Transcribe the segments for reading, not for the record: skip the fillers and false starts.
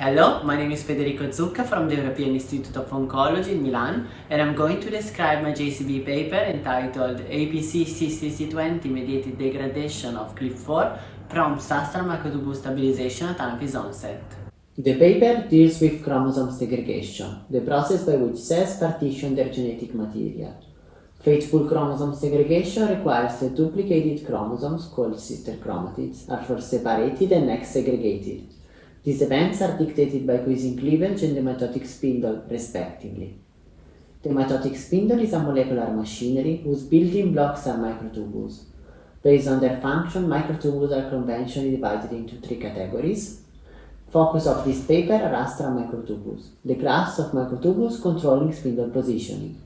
Hello, my name is Federico Zucca from the European Institute of Oncology in Milan, and I'm going to describe my JCB paper entitled APC-CCC20 mediated degradation of CLIP4 prompts astral microtubule stabilization at anaphase onset. The paper deals with chromosome segregation, the process by which cells partition their genetic material. Faithful chromosome segregation requires that duplicated chromosomes, called sister chromatids, are first separated and next segregated. These events are dictated by Cuisine cleavage and the mitotic spindle, respectively. The mitotic spindle is a molecular machinery whose building blocks are microtubules. Based on their function, microtubules are conventionally divided into three categories. Focus of this paper are astral microtubules, the class of microtubules controlling spindle positioning.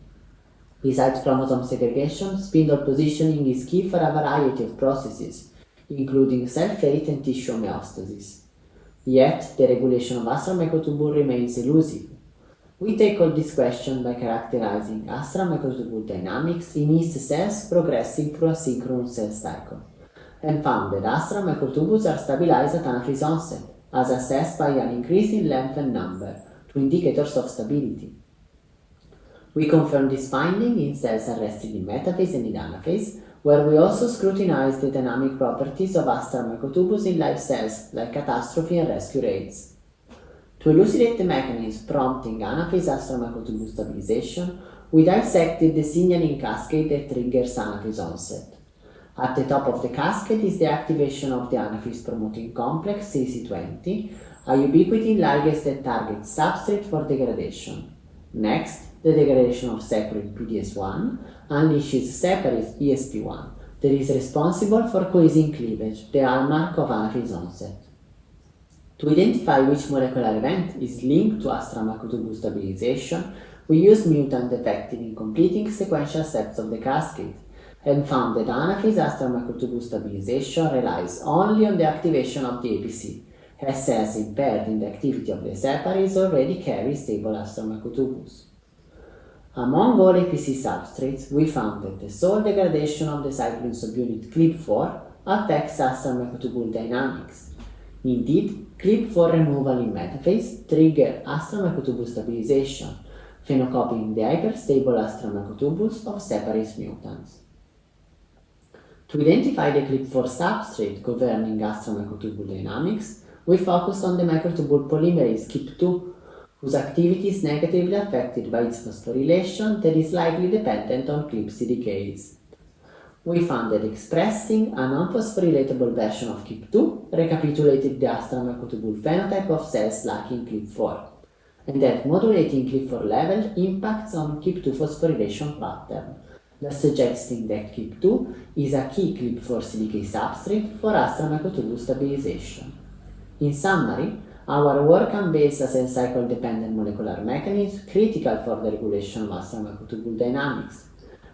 Besides chromosome segregation, spindle positioning is key for a variety of processes, including cell fate and tissue homeostasis. Yet, the regulation of astral microtubule remains elusive. We tackle this question by characterizing astral microtubule dynamics in yeast cells progressing through a synchronous cell cycle, and found that astral microtubules are stabilized at anaphase onset, as assessed by an increase in length and number, two indicators of stability. We confirm this finding in cells arrested in metaphase and in anaphase, where we also scrutinize the dynamic properties of astral microtubules in live cells, like catastrophe and rescue rates. To elucidate the mechanism prompting anaphase astral microtubule stabilization, we dissected the signaling cascade that triggers anaphase onset. At the top of the cascade is the activation of the anaphase promoting complex CC20, a ubiquitin ligase that targets substrate for degradation. Next, the degradation of separate PDS1 unleashes separate ESP1 that is responsible for coenzyme cleavage, the hallmark of anaphase onset. To identify which molecular event is linked to astral microtubule stabilization, we used mutant detected in completing sequential steps of the cascade, and found that anaphase astral microtubule stabilization relies only on the activation of the APC, as cells impaired in the activity of the separase already carry stable astral microtubules. Among all APC substrates, we found that the sole degradation of the cyclin subunit CLIP4 affects astral microtubule dynamics. Indeed, CLIP4 removal in metaphase triggers astral microtubule stabilization, phenocopying the hyperstable astral microtubules of separase mutants. To identify the CLIP4 substrate governing astral microtubule dynamics, we focused on the microtubule polymerase KIP2, whose activity is negatively affected by its phosphorylation that is likely dependent on CLIP CDKs. We found that expressing a non-phosphorylatable version of KIP2 recapitulated the astral microtubule phenotype of cells lacking CLIP4, and that modulating CLIP4 level impacts on KIP2 phosphorylation pattern, thus suggesting that KIP2 is a key CLIP4 CDK substrate for astral microtubule stabilization. In summary, our work unveils a cell cycle dependent molecular mechanism critical for the regulation of astral microtubule dynamics.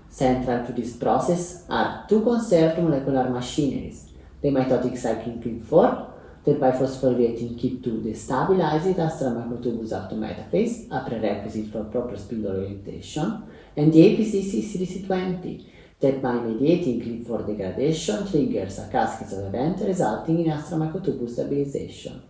Central to this process are two conserved molecular machineries: the mitotic cyclin CLIP4, that by phosphorylating KIP2 destabilizes astral microtubules up to metaphase, a prerequisite for proper spindle orientation, and the APC-CCC20, that by mediating CLIP4 degradation triggers a cascade of events resulting in astral microtubule stabilization.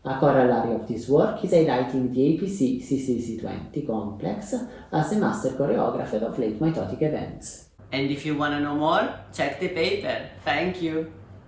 A corollary of this work is highlighting the APC-CCC20 complex as a master choreographer of late mitotic events. And if you want to know more, check the paper. Thank you!